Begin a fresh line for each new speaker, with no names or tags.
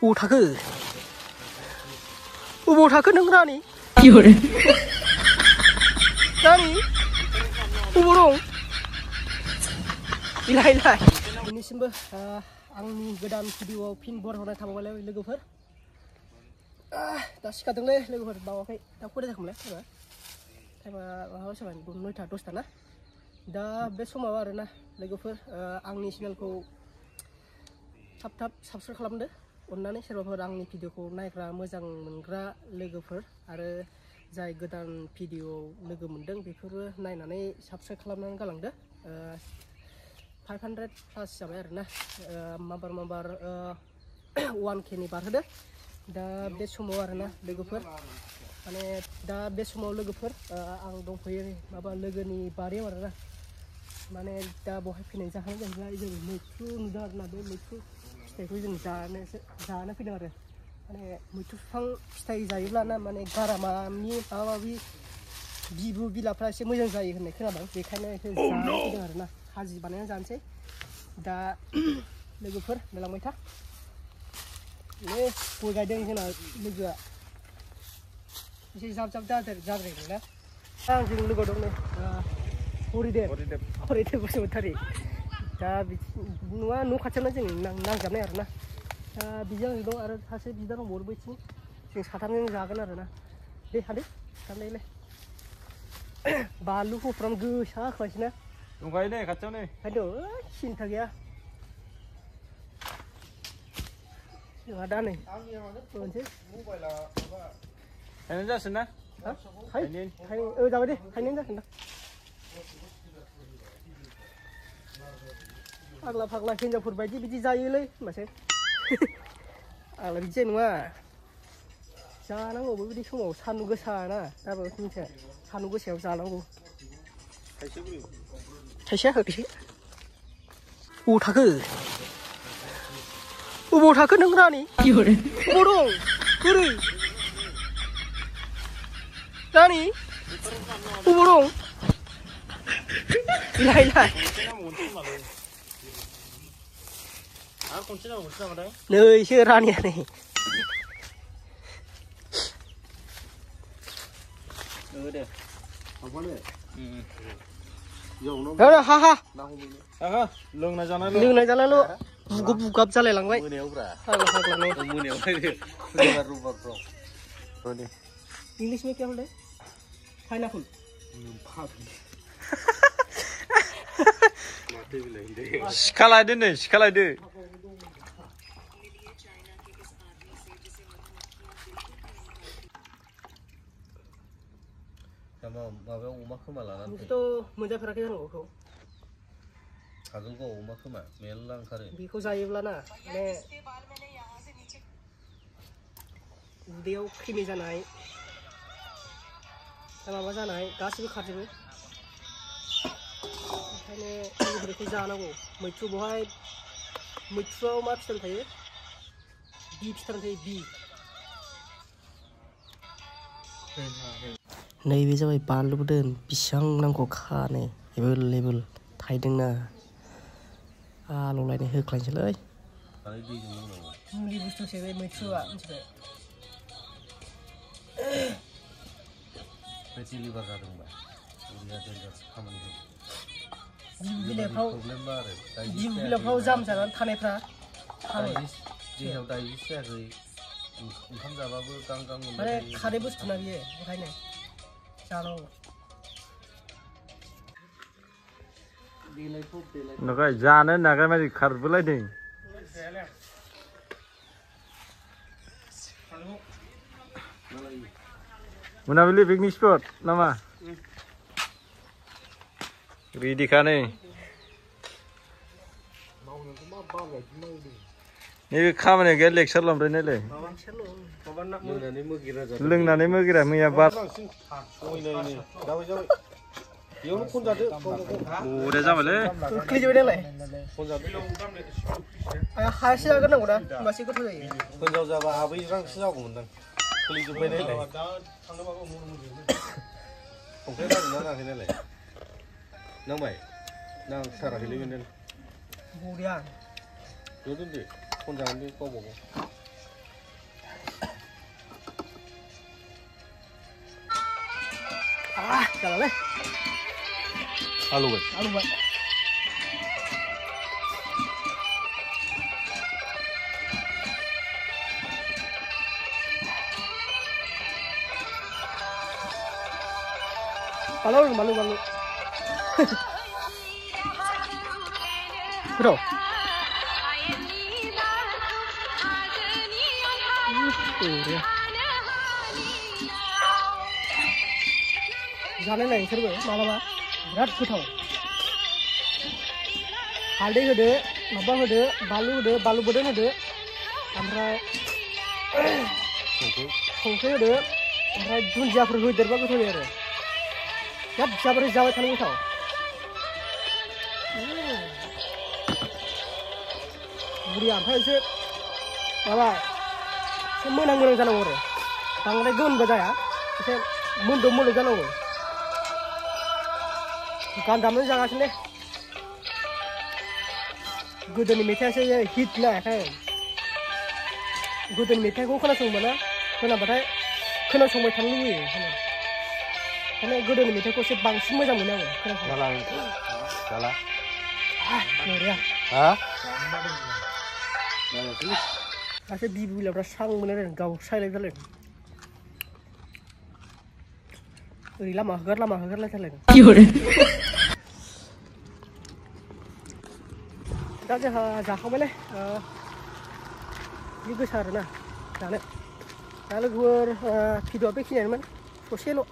अबाव थाखो नों रानि रानि अबाव दं इलाय दिनैसिमबो आंनि गोदान भिडिअआव फिन बरायहरनाय थाबायलै लोगोफोर दा सिखारदोंलै लोगोफोर बावाखै दा खयथा जाखोमोनलाय टाइमा माबा जाबाय 9टा 10टा ना दा बे समाव आरोना लोगोफोर आंनि चेनेलखौ थाब साबस्क्राइब खालामदो अन्नानै सोरबाफोर आंनि भिडिअखौ नायग्रा मोजां मोनग्रा लोगोफोर आरो जाय गोदान भिडिअ लोगो मोनदों बेफोरबो नायनानै साबस्क्राइब खालामनानै गालांदो 500 प्लास जाबाय आरोना माबार 1K नि बारहोदो दा बे समाव आरोना लोगोफोर माने दा बे समाव लोगोफोर आं दंफैयो माबा लोगोनि बारियाव आरोना माने दा बहाय फैनाय जाहोन जाहैबाय जों मैथ्रु नुदों आरोना बे मैथ्रु फिथाइखौ जों जानो फैदों आरो माने मैथ्रु बिफां फिथाइ जायोब्लाना माने गारामानि माबा माबि बिबु बिलाफ्रा एसे मोजां जायो होननाय खोनादों बेखायनो एसे जानो फैदों आरोना खाजि बानायना जानोसै दा लोगोफोर मेलांबाय था गय गायदों जोंना लोगोआ एसे जाब जाद्रायदोंना आंजों लोगोआव दं नै हरिदेब बसुमतारी दा न'आ न' खाथियावनो जों नांजाबनाय आरोना दा बिजों आंजों दं आरो सासे बिदा दंबावो बैथिं जों साथामजों जागोन आरोना दे हादो दाननायलाय बानलु गुफुरानो गोसा होखाबायसैना
दंखायो नै खाथियाव नै
खायद' सिन्था गैया जोंहा दा नै मोनसे
थाइनै जासिगोन ना
थाइनै जाबाय दे थाइनै जागोन दा फाग्ला हिनजावफोर बायदि बिदि जायोलै होनबासो आंलाय बिदि जानाय नङा जानांगौ बेबायदि समाव सान्दुं गोसा ना दाबो मिथिया सान्दुं गोसायाव जानांगौ थाइसेया होदो अबाव थाखो नों रानि अबाव दं बोरै रानि अबाव दं इलाय नैसो रानिया नै हा
लोंनाय
जानायल' बुगाब जालायलांबाय इंलिश में क्या बोलते हैं पाइनएप्पल
सिखालायदो नै सिखालायदो
माबायाव अमा खोमा लानानै
बेखौथ' मोनजाफेराखै आं बेखौ
हागोनखौ अमा खोमा मेरला ओंखारो
बेखौ जायोब्लाना माने उदैयाव क्रिमि जानाय माबा जानाय गासिबो खारजोबो ओंखायनो बेखौ जानांगौ मैथ्रुआव मा फिथाइ थायो बि फिथाइ थायो बि नैबे जाबाय बानलु बोरदोन बेसेबां नांगौ खानो एभेलेबेल थाइदोंना आलौलायनाय होख्लायनोसैलै मुलि बुस्थुसो बे मैथ्रुआ मिथिबाय
फेटि लिभार जादोंबा खामानि
बिलाइफ्राव जाम जानानै थानायफ्रा
देहायाव डाइजेस्ट जायाखै ओंखाम जाबाबो गां
माने खारै बुस्थुना बियो ओंखायनो जानांगौ
नोंखाय जानो नागार मादि खारबोलायदों मोनाबिलि पिकनिक स्पट नामा रेडिखा नै नैबे खामानिया गैया लेक्सार लांद्रायनायलाय लोंनानै मोगिरा मैया बार बरिया जाबायलै
खोख्लैजोबबाय नालाय हायासो जाग्रोनांगौ ना होमबासो गोथाव जायो
हिनजाव जाबा आबैरांसो जागौमोनदां खोख्लैजोबबाय नालाय संख्रि नांगौना नाङाखै नालाय नांबाय नांथाराखैलै बेनो
बरिया
दोनदो खन जागोन बे गावबा गाव आलुबाय
आलुबाय balu bro जानाय नाय नोंसोरबो मालाबा बिराद गोथाव हालदै होदो माबा होदो बानलु बोरदोन होदो ओमफ्राय संख्रि होदो ओमफ्राय दुन्दियाफोर होदेरबा गोथाव जायो आरो बिराद जाबाय थानो गोथाव बुरिया ओमफ्राय एसे माबा एसे मोनां जानांगौ आरो बांद्राय गोमोनबो जाया एसे मोनदोब जानांगौ गान दामनानै जागासिनो गोदोनि मेथाइयासो हिट ना गोदोनि मेथाइखौ खोनासंबाना खोनाबाथाय खोनासंबाय थानो लुबैयो ओंखायनो गोदोनि मेथाइखौ एसे बांसिन मोजां मोनो आङो दासो बिबु बिलाफ्रा स्रां मोनो आरो गावस्रायलाय जालायदों ओरै लामा होगारलायथारलायदों दा जोंहा जाखांबायलै बे गोसा आरोना जानो दा लोगोफोर भिडिअआ बेखिनियानोमोन ससेल'